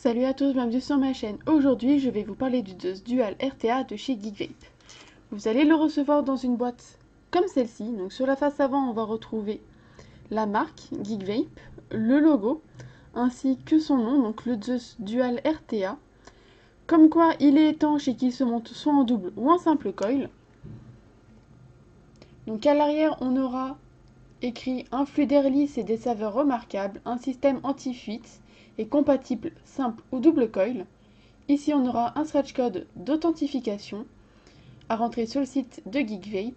Salut à tous, bienvenue sur ma chaîne. Aujourd'hui, je vais vous parler du Zeus Dual RTA de chez Geekvape. Vous allez le recevoir dans une boîte comme celle-ci. Donc sur la face avant, on va retrouver la marque Geekvape, le logo, ainsi que son nom, donc le Zeus Dual RTA. Comme quoi, il est étanche et qu'il se monte soit en double ou en simple coil. Donc à l'arrière, on aura écrit un flux d'air lisse et des saveurs remarquables, un système anti-fuite et compatible simple ou double coil. Ici, on aura un scratch code d'authentification à rentrer sur le site de Geekvape.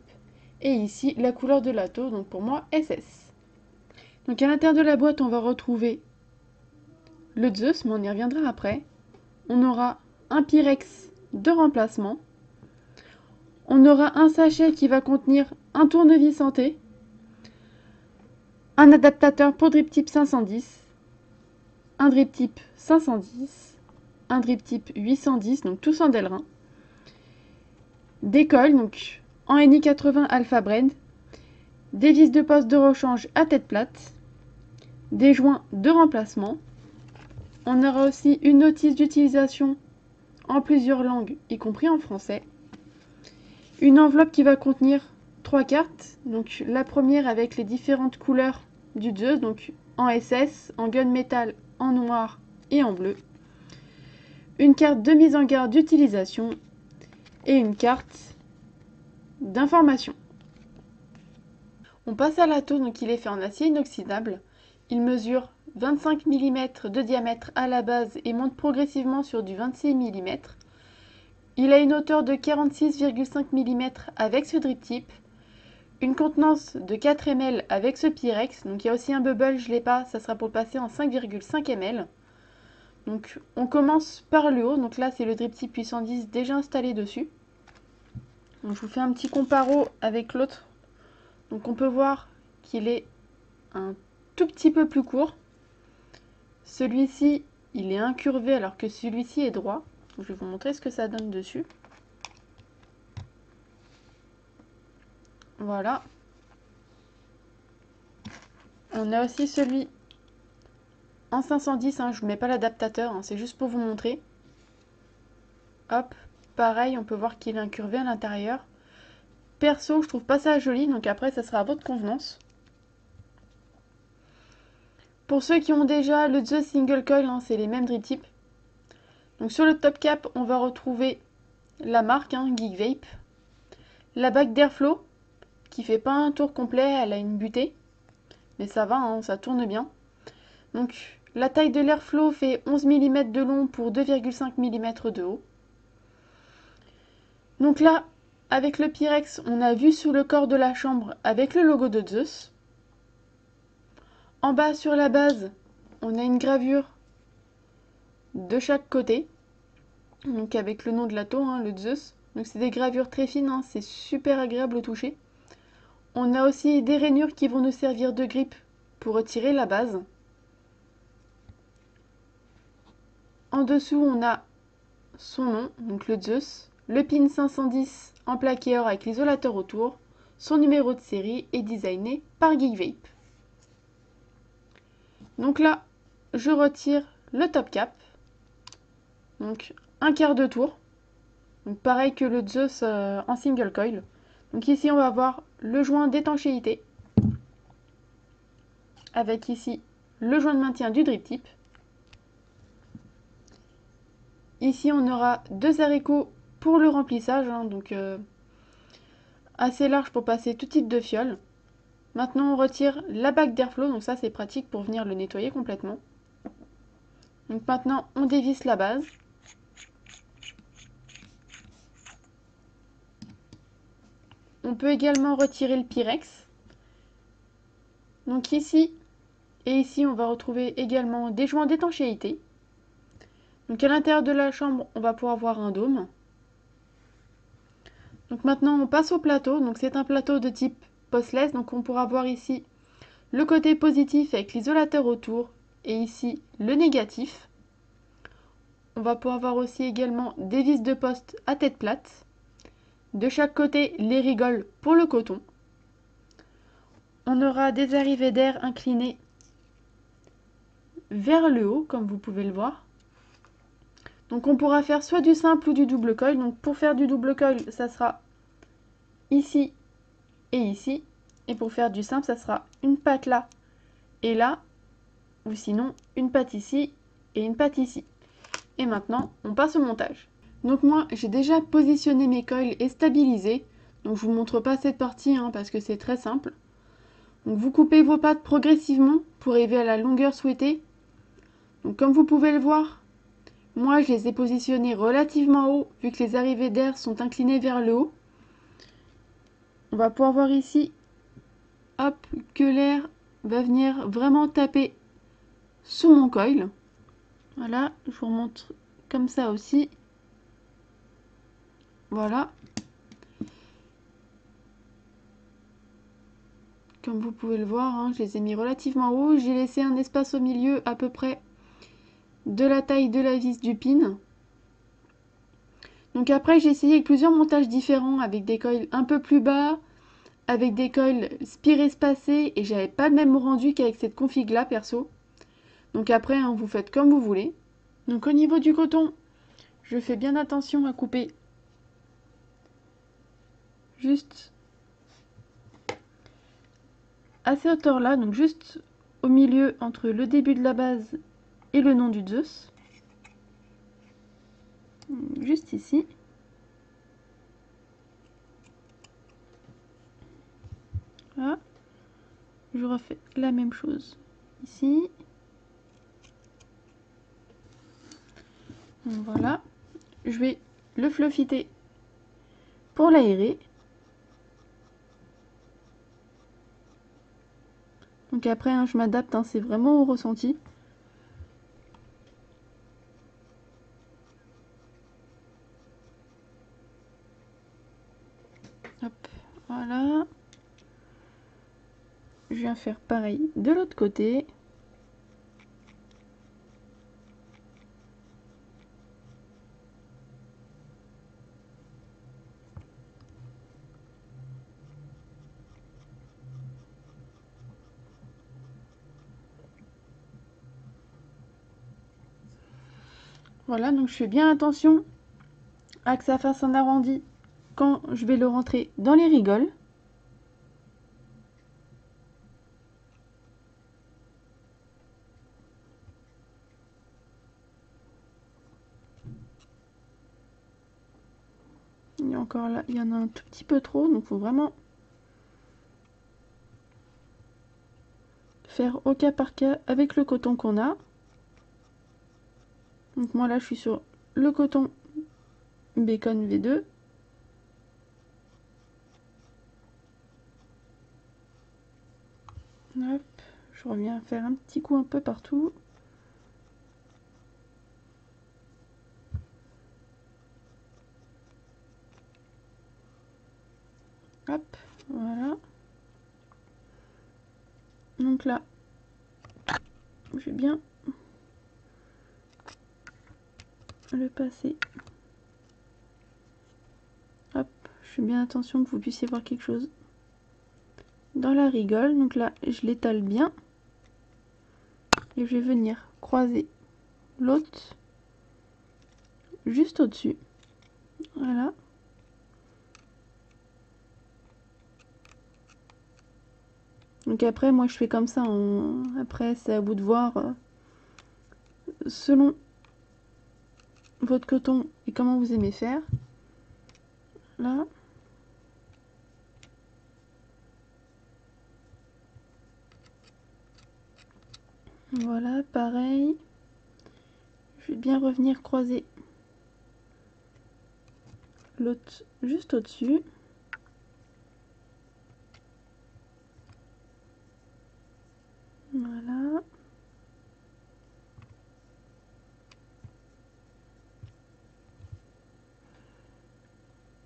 Et ici, la couleur de la taux, donc pour moi, SS. Donc à l'intérieur de la boîte, on va retrouver le Zeus, mais on y reviendra après. On aura un Pyrex de remplacement. On aura un sachet qui va contenir un tournevis santé, un adaptateur pour drip type 510, un drip type 510, un drip type 810, donc tous en Delrin, des coils, donc en NI80 Alpha Brand, des vis de poste de rechange à tête plate, des joints de remplacement. On aura aussi une notice d'utilisation en plusieurs langues, y compris en français. Une enveloppe qui va contenir 3 cartes, donc la première avec les différentes couleurs du Zeus, donc en SS, en gunmetal, en noir et en bleu. Une carte de mise en garde d'utilisation et une carte d'information. On passe à l'atto, donc il est fait en acier inoxydable. Il mesure 25 mm de diamètre à la base et monte progressivement sur du 26 mm. Il a une hauteur de 46,5 mm avec ce drip tip, une contenance de 4 ml avec ce Pyrex, donc il y a aussi un bubble, je ne l'ai pas, ça sera pour passer en 5,5 ml. Donc on commence par le haut, donc là c'est le drip tip 810 déjà installé dessus. Donc je vous fais un petit comparo avec l'autre. Donc on peut voir qu'il est un tout petit peu plus court. Celui-ci il est incurvé alors que celui-ci est droit. Je vais vous montrer ce que ça donne dessus. Voilà. On a aussi celui en 510, hein, je ne vous mets pas l'adaptateur, hein, c'est juste pour vous montrer. Hop, pareil, on peut voir qu'il est incurvé à l'intérieur. Perso, je trouve pas ça joli, donc après ça sera à votre convenance. Pour ceux qui ont déjà le Zeus Single Coil, hein, c'est les mêmes drip types. Donc sur le top cap, on va retrouver la marque, hein, Geekvape. La bague d'airflow, qui fait pas un tour complet, elle a une butée. Mais ça va, hein, ça tourne bien. Donc la taille de l'airflow fait 11 mm de long pour 2,5 mm de haut. Donc là, avec le Pyrex, on a vu sur le corps de la chambre avec le logo de Zeus. En bas sur la base, on a une gravure de chaque côté. Donc avec le nom de l'atto, hein, le Zeus. Donc c'est des gravures très fines, hein, c'est super agréable au toucher. On a aussi des rainures qui vont nous servir de grippe pour retirer la base. En dessous, on a son nom, donc le Zeus, le pin 510 en plaqué or avec l'isolateur autour, son numéro de série est designé par Geekvape. Donc là, je retire le top cap, donc un quart de tour, donc pareil que le Zeus en single coil. Donc ici, on va avoir le joint d'étanchéité, avec ici le joint de maintien du drip tip. Ici, on aura deux haricots pour le remplissage, hein, donc assez large pour passer tout type de fiole. Maintenant, on retire la bague d'airflow, donc ça c'est pratique pour venir le nettoyer complètement. Donc maintenant, on dévisse la base. On peut également retirer le Pyrex. Donc ici et ici, on va retrouver également des joints d'étanchéité. Donc à l'intérieur de la chambre, on va pouvoir voir un dôme. Donc maintenant, on passe au plateau. Donc c'est un plateau de type postless. Donc on pourra voir ici le côté positif avec l'isolateur autour et ici le négatif. On va pouvoir voir aussi également des vis de poste à tête plate. De chaque côté, les rigoles pour le coton. On aura des arrivées d'air inclinées vers le haut, comme vous pouvez le voir. Donc on pourra faire soit du simple ou du double coil. Donc pour faire du double coil, ça sera ici et ici. Et pour faire du simple, ça sera une patte là et là. Ou sinon une patte ici et une patte ici. Et maintenant, on passe au montage. Donc moi, j'ai déjà positionné mes coils et stabilisé. Donc je vous montre pas cette partie parce que c'est très simple. Donc vous coupez vos pattes progressivement pour arriver à la longueur souhaitée. Donc comme vous pouvez le voir, moi je les ai positionnés relativement haut vu que les arrivées d'air sont inclinées vers le haut. On va pouvoir voir ici, hop, que l'air va venir vraiment taper sous mon coil. Voilà, je vous remontre comme ça aussi. Voilà. Comme vous pouvez le voir, je les ai mis relativement haut. J'ai laissé un espace au milieu à peu près de la taille de la vis du pin. Donc après, j'ai essayé avec plusieurs montages différents, avec des coils un peu plus bas, avec des coils spiré-espacés, et j'avais pas le même rendu qu'avec cette config là perso. Donc après, vous faites comme vous voulez. Donc au niveau du coton, je fais bien attention à couper juste à cette hauteur là, donc juste au milieu entre le début de la base et le nom du Zeus. Juste ici. Voilà. Je refais la même chose ici. Voilà. Je vais le fluffiter pour l'aérer. Donc après, je m'adapte, c'est vraiment au ressenti. Hop, voilà. Je viens faire pareil de l'autre côté. Voilà, donc je fais bien attention à que ça fasse un arrondi quand je vais le rentrer dans les rigoles. Et encore là, il y en a un tout petit peu trop, donc il faut vraiment faire au cas par cas avec le coton qu'on a. Donc moi là, je suis sur le coton Bacon V2. Hop, je reviens faire un petit coup un peu partout. Hop, voilà. Donc là, je vais bien le passer. Hop, je fais bien attention que vous puissiez voir quelque chose dans la rigole. Donc là, je l'étale bien. Et je vais venir croiser l'autre juste au-dessus. Voilà. Donc après, moi, je fais comme ça. Après, c'est à vous de voir selon votre coton et comment vous aimez faire. Là. Voilà, pareil. Je vais bien revenir croiser l'autre juste au-dessus. Voilà.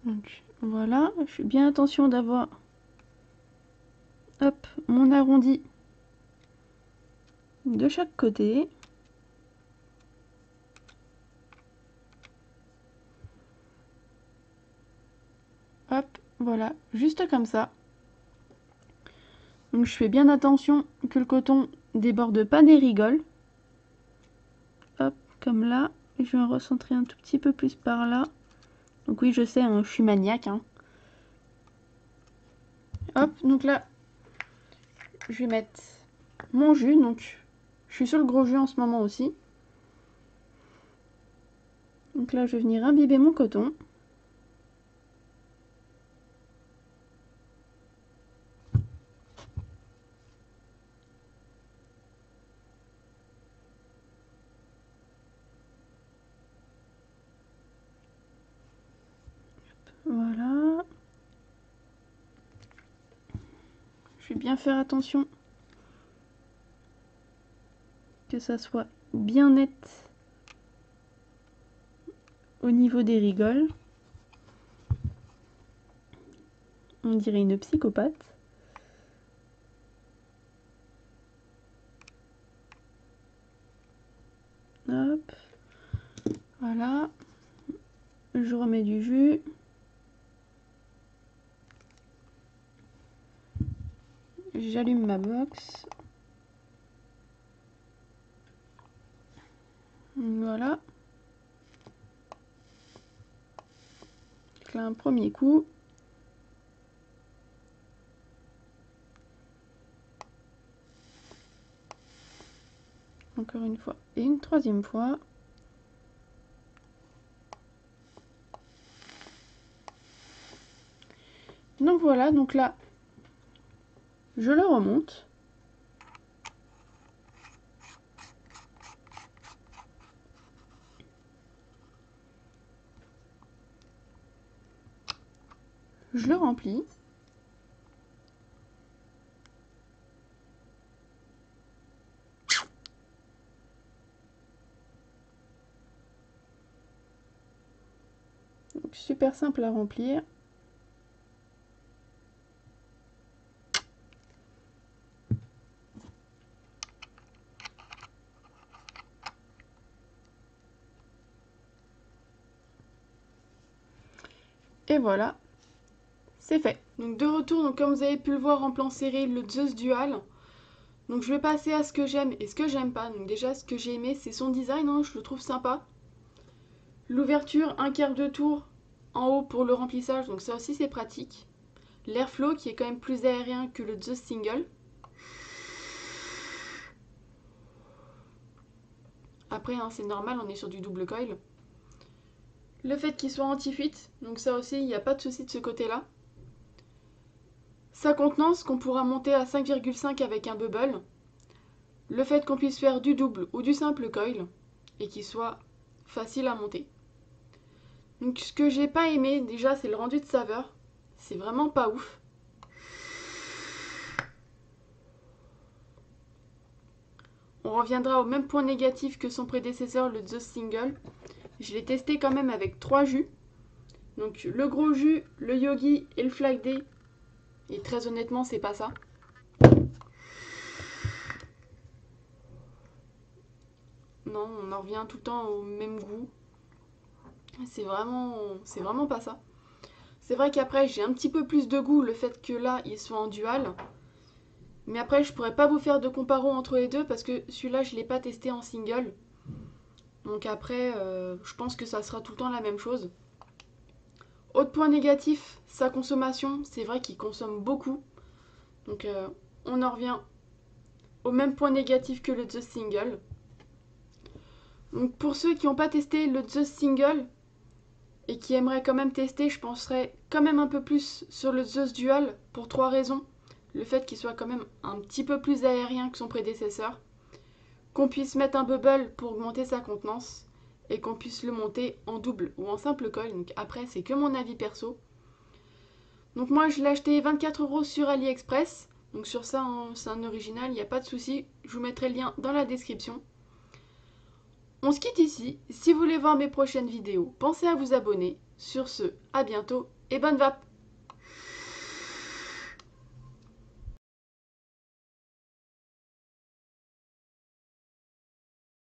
Donc voilà, je fais bien attention d'avoir hop, mon arrondi de chaque côté. Hop, voilà, juste comme ça. Donc je fais bien attention que le coton déborde pas des rigoles. Hop, comme là. Et je vais en recentrer un tout petit peu plus par là. Donc oui, je sais, hein, je suis maniaque. Hein. Hop, donc là, je vais mettre mon jus. Donc, je suis sur le gros jus en ce moment aussi. Donc là, je vais venir imbiber mon coton. Voilà. Je vais bien faire attention que ça soit bien net au niveau des rigoles. On dirait une psychopathe. Hop. Voilà. Je remets du jus. J'allume ma box. Voilà. Donc là, un premier coup. Encore une fois. Et une troisième fois. Donc voilà, donc là, je le remonte. Je le remplis. Donc super simple à remplir. Et voilà, c'est fait. Donc de retour, donc comme vous avez pu le voir en plan serré, le Zeus Dual. Donc je vais passer à ce que j'aime et ce que j'aime pas. Donc déjà ce que j'ai aimé c'est son design, hein, je le trouve sympa. L'ouverture, un quart de tour en haut pour le remplissage, donc ça aussi c'est pratique. L'airflow qui est quand même plus aérien que le Zeus Single. Après hein, c'est normal, on est sur du double coil. Le fait qu'il soit anti-fuite, donc ça aussi il n'y a pas de souci de ce côté là. Sa contenance qu'on pourra monter à 5,5 avec un bubble. Le fait qu'on puisse faire du double ou du simple coil et qu'il soit facile à monter. Donc ce que j'ai pas aimé déjà c'est le rendu de saveur. C'est vraiment pas ouf. On reviendra au même point négatif que son prédécesseur, le Zeus Single. Je l'ai testé quand même avec 3 jus. Donc le gros jus, le yogi et le flag day. Et très honnêtement c'est pas ça. Non, on en revient tout le temps au même goût. C'est vraiment pas ça. C'est vrai qu'après j'ai un petit peu plus de goût le fait que là ils soient en dual. Mais après je pourrais pas vous faire de comparo entre les deux parce que celui-là je l'ai pas testé en single. Donc après je pense que ça sera tout le temps la même chose. Autre point négatif, sa consommation. C'est vrai qu'il consomme beaucoup. Donc on en revient au même point négatif que le Zeus Single. Donc pour ceux qui n'ont pas testé le Zeus Single et qui aimeraient quand même tester, je penserais quand même un peu plus sur le Zeus Dual pour 3 raisons. Le fait qu'il soit quand même un petit peu plus aérien que son prédécesseur, qu'on puisse mettre un bubble pour augmenter sa contenance et qu'on puisse le monter en double ou en simple coil. Donc après c'est que mon avis perso. Donc moi je l'ai acheté 24 € sur AliExpress. Donc sur ça hein, c'est un original, il n'y a pas de souci. Je vous mettrai le lien dans la description. On se quitte ici. Si vous voulez voir mes prochaines vidéos, pensez à vous abonner. Sur ce, à bientôt et bonne vape!